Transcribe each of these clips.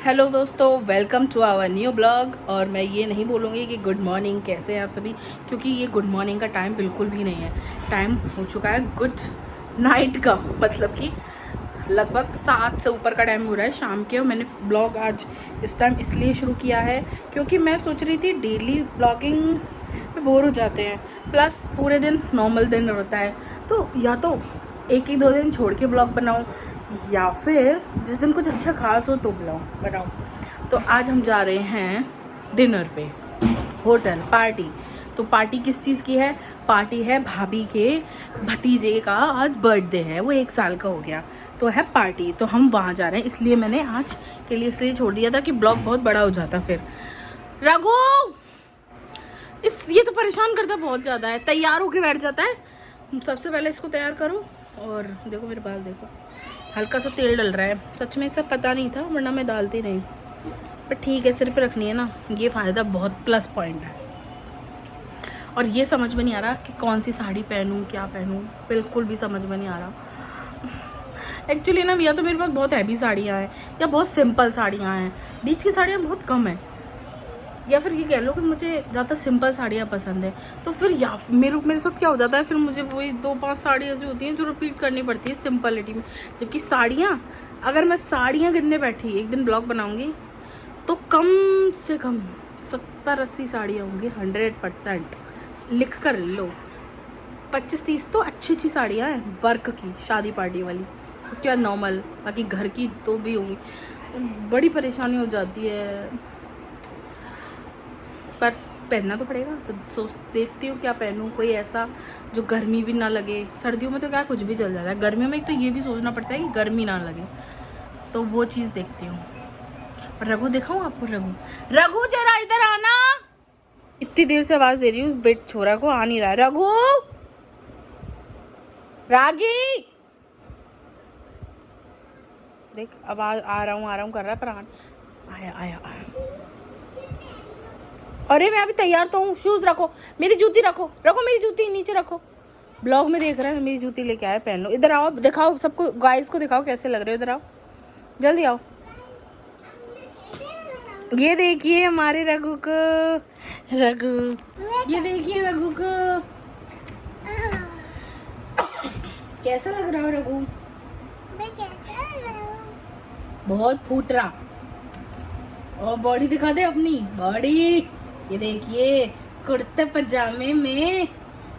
Hello दोस्तों, welcome to our new blog. और मैं ये नहीं बोलूँगी कि गुड मॉर्निंग, कैसे हैं आप सभी, क्योंकि ये गुड मॉर्निंग का टाइम बिल्कुल भी नहीं है। टाइम हो चुका है गुड नाइट का, मतलब कि लगभग 7 से ऊपर का टाइम हो रहा है शाम के। और मैंने ब्लॉग आज इस टाइम इसलिए शुरू किया है क्योंकि मैं सोच रही थी डेली ब्लॉगिंग में बोर हो जाते हैं, प्लस पूरे दिन नॉर्मल दिन रहता है, तो या तो एक एक दो दिन छोड़ के ब्लॉग बनाऊँ या फिर जिस दिन कुछ अच्छा खास हो तो बनाओ। तो आज हम जा रहे हैं डिनर पे, होटल पार्टी। तो पार्टी किस चीज़ की है? पार्टी है भाभी के भतीजे का, आज बर्थडे है, वो 1 साल का हो गया, तो है पार्टी। तो हम वहाँ जा रहे हैं, इसलिए मैंने आज के लिए इसलिए छोड़ दिया था कि ब्लॉग बहुत बड़ा हो जाता। फिर रघु ये तो परेशान करता बहुत ज़्यादा है, तैयार होके बैठ जाता है। सबसे पहले इसको तैयार करो। और देखो मेरे बाल देखो, हल्का सा तेल डल रहा है। सच में सब पता नहीं था, वरना मैं डालती नहीं, पर ठीक है, सिर पे रखनी है ना, ये फ़ायदा बहुत प्लस पॉइंट है। और ये समझ में नहीं आ रहा कि कौन सी साड़ी पहनूं, क्या पहनूं, बिल्कुल भी समझ में नहीं आ रहा। एक्चुअली ना, या तो मेरे पास बहुत हैवी साड़ियाँ हैं या बहुत सिंपल साड़ियाँ हैं, बीच की साड़ियाँ बहुत कम है, या फिर ये कह लो कि मुझे ज़्यादा सिंपल साड़ियाँ पसंद है। तो फिर या मेरे साथ क्या हो जाता है, फिर मुझे वही 2-5 साड़ी ऐसी होती हैं जो रिपीट करनी पड़ती है सिंपलिटी में। जबकि साड़ियाँ, अगर मैं साड़ियाँ गिनने बैठी एक दिन ब्लॉग बनाऊँगी तो कम से कम 70-80 साड़ियाँ होंगी, 100%। लिख कर लो, 25-30 तो अच्छी साड़ियाँ हैं वर्क की, शादी पार्टी वाली। उसके बाद नॉर्मल, बाकी घर की तो भी होंगी। बड़ी परेशानी हो जाती है, पर पहनना तो पड़ेगा। तो देखती हूँ क्या पहनूँ, कोई ऐसा जो गर्मी भी ना लगे। सर्दियों में तो क्या कुछ भी चल जाता है, गर्मियों में एक तो ये भी सोचना पड़ता है कि गर्मी ना लगे, तो वो चीज़ देखती हूँ। रघु दिखाऊँ आपको? रघु जरा इधर आना। इतनी देर से आवाज़ दे रही हूँ बेट छोरा को, आ नहीं रहा है। रघु, रागी देख, अब आ रहा हूँ कर रहा है, पर आया। अरे मैं अभी तैयार तो हूँ। शूज़ रखो, मेरी जूती रखो, मेरी जूती नीचे रखो। ब्लॉग में देख रहे हैं, मेरी जूती लेके आए, पहन लो। इधर आओ, दिखाओ सबको, गाइस को दिखाओ कैसे लग रहे हो। इधर आओ, जल्दी आओ। ये देखिए हमारे रघु को, ये देखिए रघु को कैसा लग रहा है रघु? बहुत फूट रहा। और बॉडी दिखा दे अपनी बॉडी, ये देखिए कुर्ते पजामे में।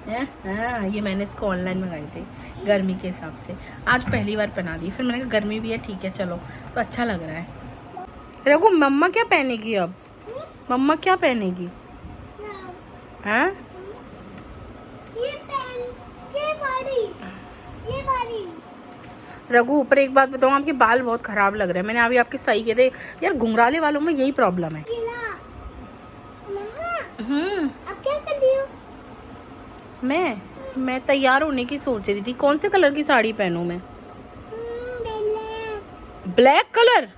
हाँ, ये मैंने इसको ऑनलाइन मंगाई थी गर्मी के हिसाब से, आज पहली बार पहना दी। फिर मैंने कहा गर्मी भी है, ठीक है चलो, तो अच्छा लग रहा है। रघु, मम्मा क्या पहनेगी अब? मम्मा क्या पहनेगी? हाँ, रघु ऊपर एक बात बताऊँ, आपके बाल बहुत खराब लग रहे हैं। मैंने अभी आपके सही किए थे यार, घुंघराले वालों में यही प्रॉब्लम है। अब क्या कर रही हो? मैं तैयार होने की सोच रही थी, कौन से कलर की साड़ी पहनूं मैं? Black colour.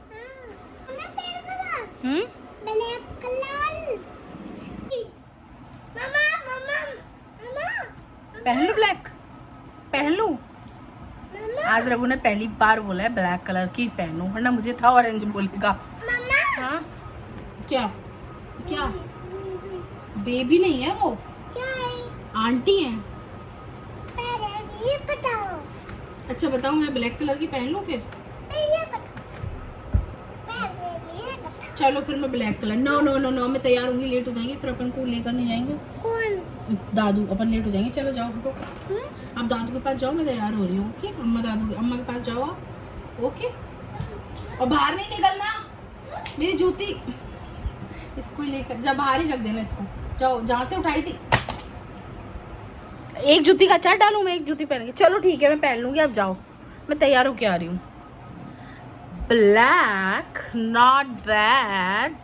पहन लूं ब्लैक? पहन लूं? आज रघु ने पहली बार बोला है ब्लैक कलर की पहनूं, वरना मुझे था ऑरेंज बोलेगा। हाँ, क्या बेबी नहीं है वो, क्या है? आंटी है। ये बताओ। अच्छा बताओ, मैं ब्लैक कलर की पहन लूं फिर? ये बताओ। चलो फिर मैं ब्लैक कलर। नो, मैं तैयार होंगी, लेट हो जाएंगे, फिर अपन को लेकर नहीं जाएंगे। कौन? दादू, अपन लेट हो जाएंगे। चलो जाओ, आप दादू के पास जाओ, मैं तैयार हो रही हूँ। ओके, अम्मा के पास जाओ आप। ओके, और बाहर नहीं निकलना। मेरी जूती इसको ही लेकर जा, बाहर ही रख देना इसको। जाओ, जहाँ से उठाई थी। एक जूती का चार डालूं मैं? एक जूती पहन के चलो ठीक है, मैं पहन लूंगी। अब जाओ, मैं तैयार होके आ रही हूँ। ब्लैक नॉट बैड,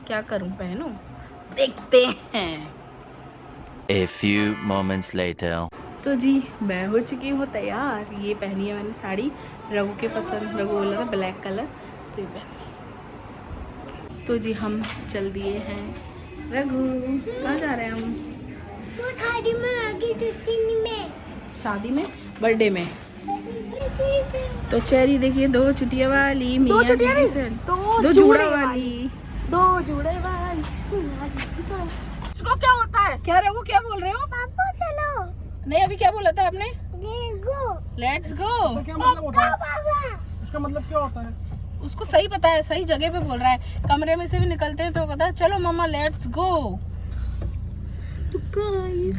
क्या करूं, पहनूं? देखते हैं। A few moments later. तो जी मैं हो चुकी हूँ तैयार। ये पहनी है मैंने साड़ी, रघु के पसंद, रघु बोला था ब्लैक कलर, तो ये पहनी। तो जी हम चल दिए हैं। रघु, कहाँ जा रहे हैं हम? वो शादी में आगे में। शादी में? बर्थडे में? तो चेरी देखिए, 2 चुटिया वाली दो मियाँ चुटिया जी की नहीं, सैन, दो 2 जुड़े जूड़ा वाली। वाली। 2 जुड़े वाली मियाँ जी की सैन। इसको क्या होता है? क्या रघु, क्या बोल रहे हो? पापा चलो। नहीं, अभी क्या बोला था आपने? गो। Let's go. क्या मतलब होता है? पापा। इसका मतलब क्या होता है? उसको सही पता है, सही जगह पे बोल रहा है। कमरे में से भी निकलते हैं तो कहता है चलो मम्मा लेट्स गो। तो गाइस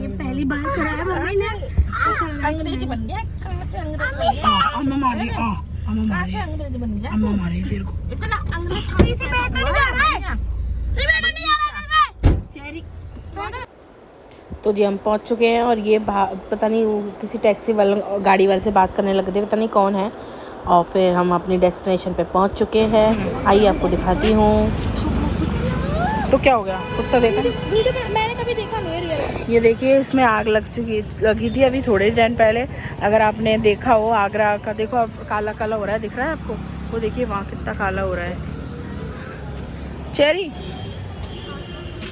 ये पहली बार करा है मम्मी ने। अंग्रेजी बन गया। कांच अंग्रेजी। अम्मा मारी, अम्मा मारी, अंग्रेजी बन गया। अम्मा मारी तेरे को। इतना अंग्रेजी से बैठा नहीं जा रहा है। से बैठा नहीं जा रहा है। चेरी। तो जी हम पहुंच चुके हैं और ये पता नहीं किसी टैक्सी वाले गाड़ी वाले से बात करने लगे थे, पता नहीं कौन है। और फिर हम अपनी डेस्टिनेशन पे पहुंच चुके हैं। आइए आपको दिखाती हूँ। तो क्या हो गया, कुत्ता देखा? वीडियो में मैंने कभी देखा नहीं रियल। ये देखिए, इसमें आग लगी थी अभी थोड़े दिन पहले। अगर आपने देखा हो आगरा का, देखो अब काला काला हो रहा है, दिख रहा है आपको? वो देखिए वहाँ कितना काला हो रहा है। चेरी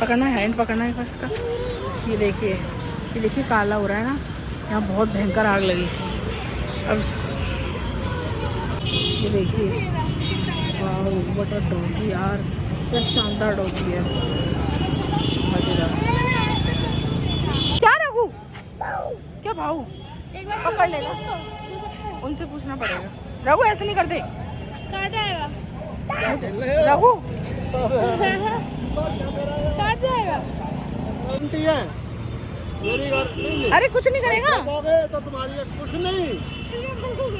पकड़ना है, हैंड पकड़ना है इसका। ये देखिए काला हो रहा है ना, यहाँ बहुत भयंकर आग लगी थी। अब ये देखिए, वाह व्हाट अ डॉगी यार, क्या शानदार डॉगी है, मजेदार। क्या रघु, क्या भाऊ? पकड़ लेना, उनसे पूछना पड़ेगा। रघु ऐसे नहीं करते, काट जाएगा। रघु काट जाएगा। अरे कुछ नहीं करेगा, तो तुम्हारी कुछ नहीं।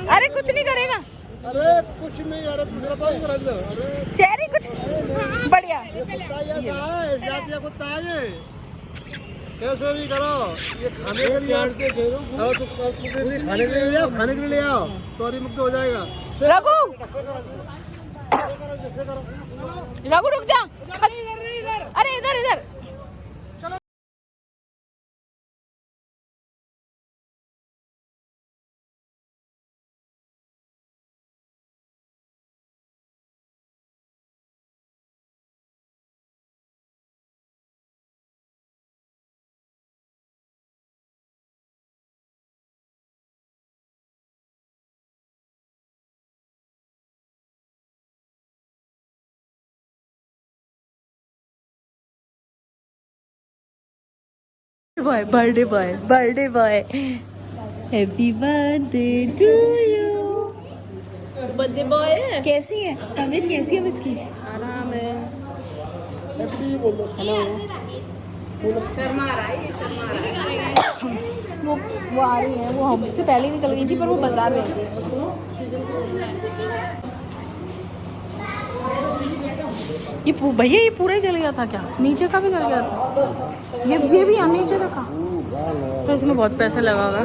अरे कुछ नहीं करेगा, अरे कुछ नहीं, अरे दूसरा पानी कर दो। अरे चेरी कुछ बढ़िया। कुत्ता ये कहाँ है? जातिया कुत्ता है ये। कैसे भी करो, ये खाने के लिए और खाने के लिए ले आओ, खाने के लिए ले आओ, तोरी मुक्त हो जाएगा। रघु रघु रुक जा, अरे इधर इधर। Birthday boy happy birthday to you. Birthday boy है। कैसी है तबीयत, कैसी है इसकी? आराम है। वो आ रही है, वो हमसे पहले निकल गई थी, पर वो बाजार गई थी। भैया ये पूरा ही जल गया था क्या? नीचे का भी जल गया था? ये भी यहाँ नीचे तक का? तो इसमें बहुत पैसा लगा होगा।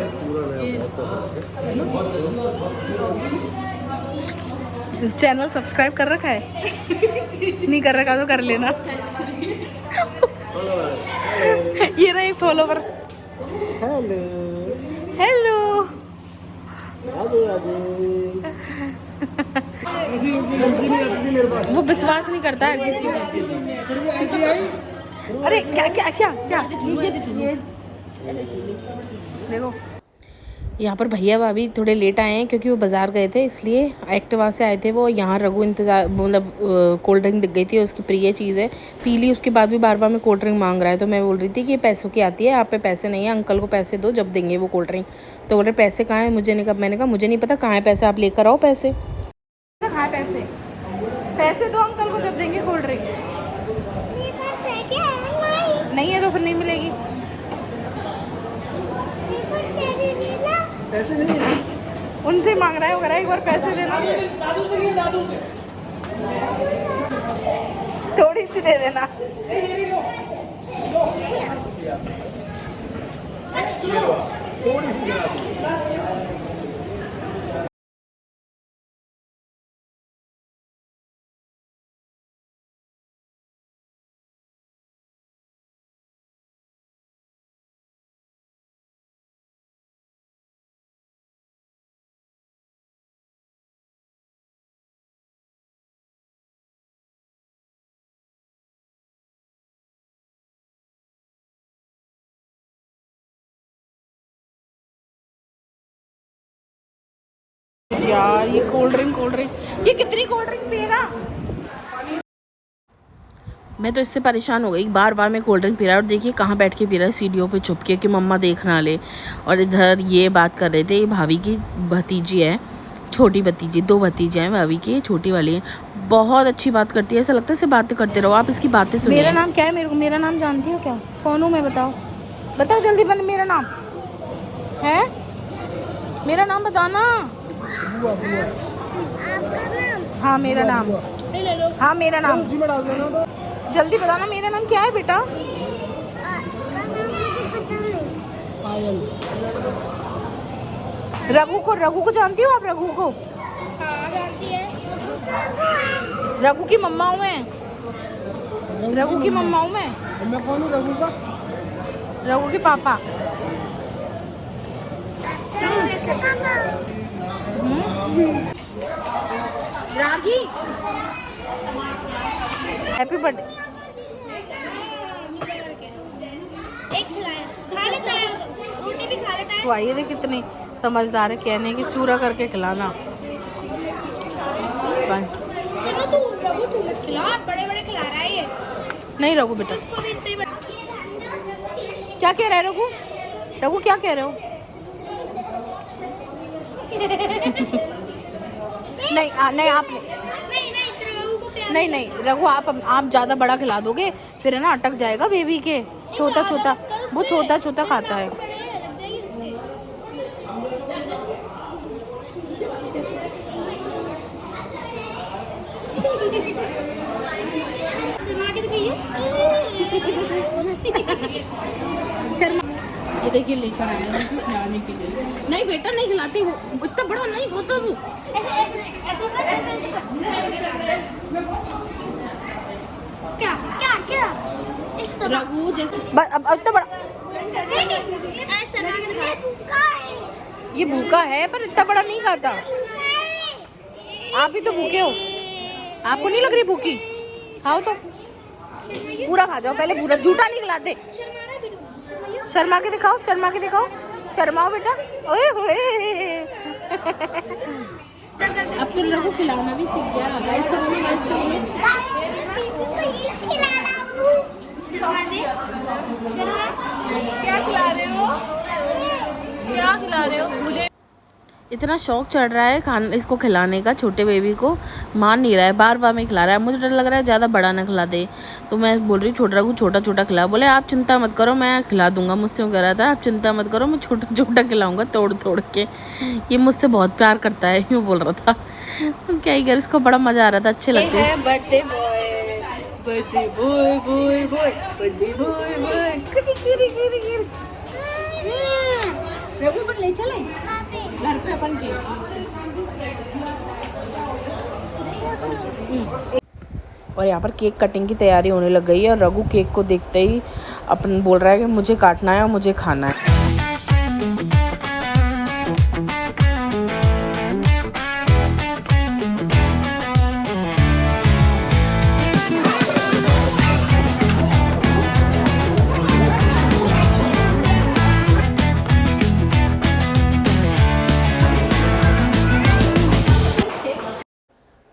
चैनल सब्सक्राइब कर रखा है? नहीं कर रखा तो कर लेना। ये रहा एक फॉलोवर। हेलो वो विश्वास नहीं करता है किसी पे। अरे क्या क्या क्या क्या ये देखो, यहाँ पर भैया भाभी थोड़े लेट आए हैं क्योंकि वो बाज़ार गए थे, इसलिए एक्टिवा से आए थे वो। यहाँ रघु इंतज़ार, मतलब कोल्ड ड्रिंक दिख गई थी, उसकी प्रिय चीज़ है, पी ली, उसके बाद भी बार बार में कोल्ड ड्रिंक मांग रहा है। तो मैं बोल रही थी कि ये पैसों की आती है, आप पे पैसे नहीं है, अंकल को पैसे दो, जब देंगे वो कोल्ड ड्रिंक। तो बोल रहे पैसे कहाँ हैं, मुझे नहीं, कब मैंने कहा मुझे नहीं पता कहाँ है पैसे, आप लेकर आओ पैसे। कहाँ पैसे? पैसे दो अंकल को, जब देंगे कोल्ड ड्रिंक। नहीं है तो फिर नहीं मिलेगी। पैसे नहीं है। उनसे मांग रहा है वगैरह, एक बार पैसे देना, थोड़ी सी दे देना। थोड़ी सी यार ये कोल्ड ड्रिंक ये कितनी कोल्ड ड्रिंक पिएगा? मैं तो इससे परेशान हो गई, बार बार मैं कोल्ड ड्रिंक पी रहा है और देखिए कहाँ बैठ के पी रहा है, सीढ़ियों पे छुप के कि मम्मा देख ना ले। और इधर ये बात कर रहे थे, ये भाभी की भतीजी है, छोटी भतीजी, 2 भतीजे हैं भाभी की, छोटी वाली है, बहुत अच्छी बात करती है, ऐसा लगता है इसे बातें करते रहो आप, इसकी बातें सुनिए। मेरा नाम क्या है? मेरा नाम जानती हो क्या? कौन हूँ मैं? बताओ जल्दी, मेरा नाम है, मेरा नाम बताना। हाँ मेरा नाम, हाँ मेरा नाम जल्दी बताना, मेरा नाम क्या है बेटा? रघु को जानती हो आप? रघु को? हाँ जानती है। रघु की मम्मा हूँ मैं, रघु की मम्मा हूँ मैं। कौन हूँ? रघु का? रघु के पापा। रागी हैप्पी बर्थडे। तो आइए रे कितने समझदार है, कहने की चूरा करके खिलाना। खिला, बड़े खिला रहा है ये। नहीं रघु बेटा, क्या कह रहा है रघु? रघु क्या कह रहे हो? नहीं आप नहीं रघु, आप ज़्यादा बड़ा खिला दोगे फिर है ना, अटक जाएगा बेबी के। छोटा वो छोटा खाता है। शर्मा, ये देखिए लेकर आया है खिलाने के लिए। नहीं बेटा नहीं खिलाते, वो इतना बड़ा नहीं होता वो। क्या रघु जैसे अब इतना बड़ा, ये भूखा है पर इतना बड़ा नहीं खाता। आप भी तो भूखे हो, आपको नहीं लग रही भूखी? खाओ तो पूरा खा जाओ पहले, पूरा झूठा नहीं खिलाते। शर्मा के दिखाओ, शर्माओ बेटा। ओए होए अब तो रघु खिलाना भी सीख गया। क्या खिला रहे हो मुझे? इतना शौक चढ़ रहा है खाना इसको खिलाने का, छोटे बेबी को मान नहीं रहा है, बार बार में खिला रहा है। मुझे डर लग रहा है ज़्यादा बड़ा ना खिला दे, तो मैं बोल रही छोटा रघु छोटा खिला। बोले आप चिंता मत करो मैं खिला दूंगा, मुझसे कह रहा था आप चिंता मत करो मैं छोटा खिलाऊंगा तोड़ के। ये मुझसे बहुत प्यार करता है, यूँ बोल रहा था। तो क्या ही कर, इसको बड़ा मज़ा आ रहा था, अच्छे लगते हैं। बर्थडे बॉय रघु पर ले चले घर पे अपन के। और यहाँ पर केक कटिंग की तैयारी होने लग गई है और रघु केक को देखते ही अपन बोल रहा है कि मुझे काटना है और मुझे खाना है।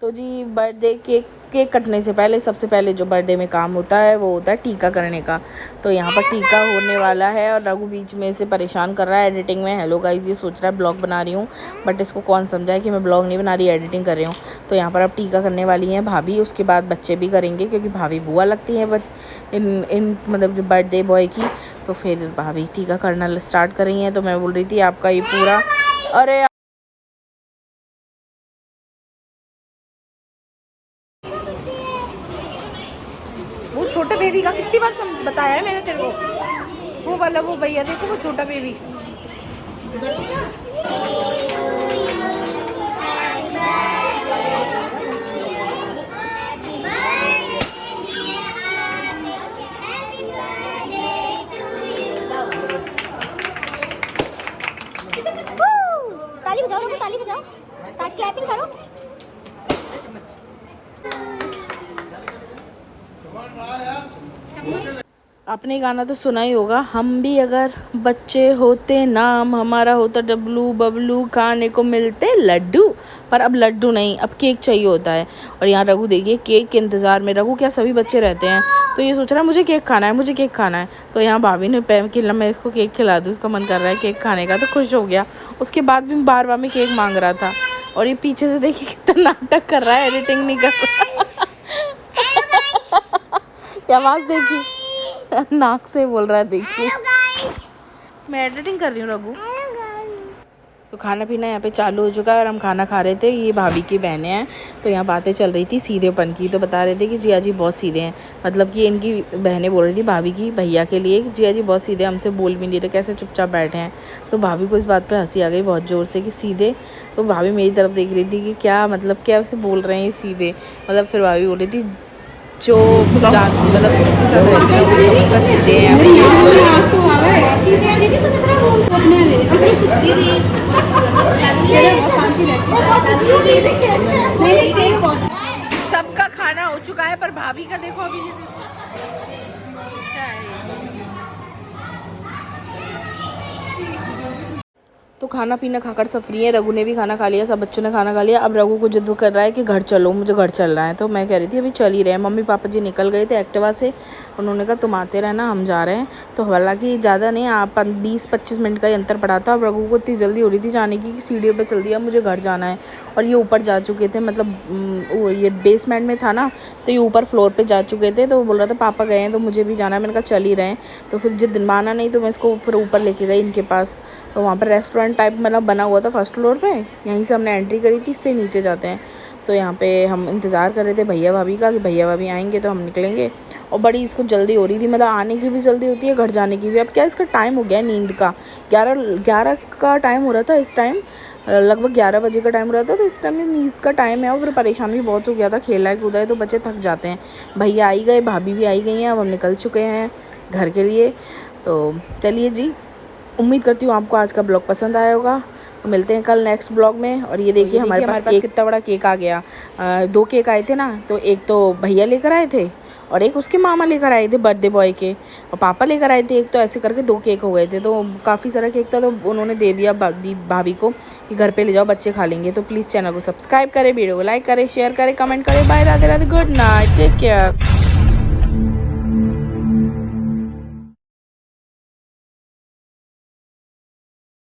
तो जी बर्थडे केक कटने से पहले सबसे पहले जो बर्थडे में काम होता है वो होता है टीका करने का। तो यहाँ पर टीका होने वाला है और रघु बीच में से परेशान कर रहा है एडिटिंग में। हेलो गाइस, ये सोच रहा है ब्लॉग बना रही हूँ, बट इसको कौन समझाए कि मैं ब्लॉग नहीं बना रही, एडिटिंग कर रही हूँ। तो यहाँ पर अब टीका करने वाली हैं भाभी, उसके बाद बच्चे भी करेंगे क्योंकि भाभी बुआ लगती है बट इन मतलब जो बर्थडे बॉय की। तो फिर भाभी टीका करना स्टार्ट कर रही हैं। तो मैं बोल रही थी आपका ये पूरा, अरे वो छोटे बेबी का कितनी बार समझ बताया है मैंने तेरे को, वो वाला वो भैया देखो वो छोटा बेबी। ताली बजाओ, क्लैपिंग करो। आपने गाना तो सुना ही होगा, हम भी अगर बच्चे होते नाम हमारा होता डब्लू बबलू खाने को मिलते लड्डू। पर अब लड्डू नहीं, अब केक चाहिए होता है। और यहाँ रघु देखिए केक के इंतज़ार में, रघु क्या सभी बच्चे रहते हैं तो ये सोच रहा है मुझे केक खाना है, मुझे केक खाना है। तो यहाँ भाभी ने कि मैं इसको केक खिला दूँ, उसका मन कर रहा है केक खाने का, तो खुश हो गया। उसके बाद भी बार बार में केक मांग रहा था। और ये पीछे से देखिए कितना नाटक कर रहा है, एडिटिंग नहीं कर रहा। ये आवाज़ देखिए, नाक से बोल रहा है देखिए। मैं एडिटिंग कर रही हूँ रघु। तो खाना पीना यहाँ पे चालू हो चुका है और हम खाना खा रहे थे। ये भाभी की बहनें हैं, तो यहाँ बातें चल रही थी सीधेपन की। तो बता रहे थे कि जिया जी बहुत सीधे हैं, मतलब कि इनकी बहनें बोल रही थी भाभी की भैया के लिए कि जिया जी बहुत सीधे, हमसे बोल भी नहीं रहे, कैसे चुपचाप बैठे हैं। तो भाभी को इस बात पे हंसी आ गई बहुत ज़ोर से कि सीधे। तो भाभी मेरी तरफ देख रही थी कि क्या मतलब क्या ऐसे बोल रहे हैं सीधे, मतलब फिर भाभी बोल रही थी जो जान मतलब जिसके साथ रहते हैं वो समझता सीधे हैं। सबका खाना हो चुका है पर भाभी का देखो अभी ये क्या है। तो खाना पीना खाकर सब फ्री है। रघु ने भी खाना खा लिया, सब बच्चों ने खाना खा लिया। अब रघु को जिद कर रहा है कि घर चलो, मुझे घर चलना है। तो मैं कह रही थी अभी चल ही रहे हैं, मम्मी पापा जी निकल गए थे एक्टिवा से, उन्होंने कहा तुम आते रहना हम जा रहे हैं। तो हालांकि ज़्यादा नहीं, आप 20-25 मिनट का ही अंतर पड़ा था। अब रघु को इतनी जल्दी हो रही थी जाने की कि सीढ़ियों पर चल दिया मुझे घर जाना है। और ये ऊपर जा चुके थे, मतलब ये बेसमेंट में था ना, तो ये ऊपर फ्लोर पे जा चुके थे। तो वो बोल रहा था पापा गए हैं तो मुझे भी जाना है। मैंने कहा चल ही रहे हैं। तो फिर जिद माना नहीं तो मैं इसको फिर ऊपर लेके गई इनके पास। तो वहाँ पर रेस्टोरेंट टाइप मतलब बना हुआ था फर्स्ट फ्लोर पे, यहीं से हमने एंट्री करी थी, इससे नीचे जाते हैं। तो यहाँ पे हम इंतज़ार कर रहे थे भैया भाभी का कि भैया भाभी आएंगे तो हम निकलेंगे। और बड़ी इसको जल्दी हो रही थी, मतलब आने की भी जल्दी होती है, घर जाने की भी। अब क्या इसका टाइम हो गया नींद का, 11 का टाइम हो रहा था इस टाइम, लगभग 11 बजे का टाइम हो रहा था। तो इस टाइम में नींद का टाइम है और फिर परेशान भी बहुत हो गया था, खेला है कूदा है तो बच्चे थक जाते हैं। भैया आई गए, भाभी भी आई गई हैं, अब हम निकल चुके हैं घर के लिए। तो चलिए जी, उम्मीद करती हूँ आपको आज का ब्लॉग पसंद आया होगा। तो मिलते हैं कल नेक्स्ट ब्लॉग में। और ये देखिए हमारे पास कितना बड़ा केक आ गया। 2 केक आए थे ना, तो एक तो भैया लेकर आए थे और एक उसके मामा लेकर आए थे बर्थडे बॉय के, और पापा लेकर आए थे एक। तो ऐसे करके 2 केक हो गए थे। तो काफ़ी सारा केक था, तो उन्होंने दे दिया भाभी को कि घर पे ले जाओ बच्चे खा लेंगे। तो प्लीज़ चैनल को सब्सक्राइब करें, वीडियो को लाइक करें, शेयर करें, कमेंट करें। Bye, Radhe Radhe, good night, take care.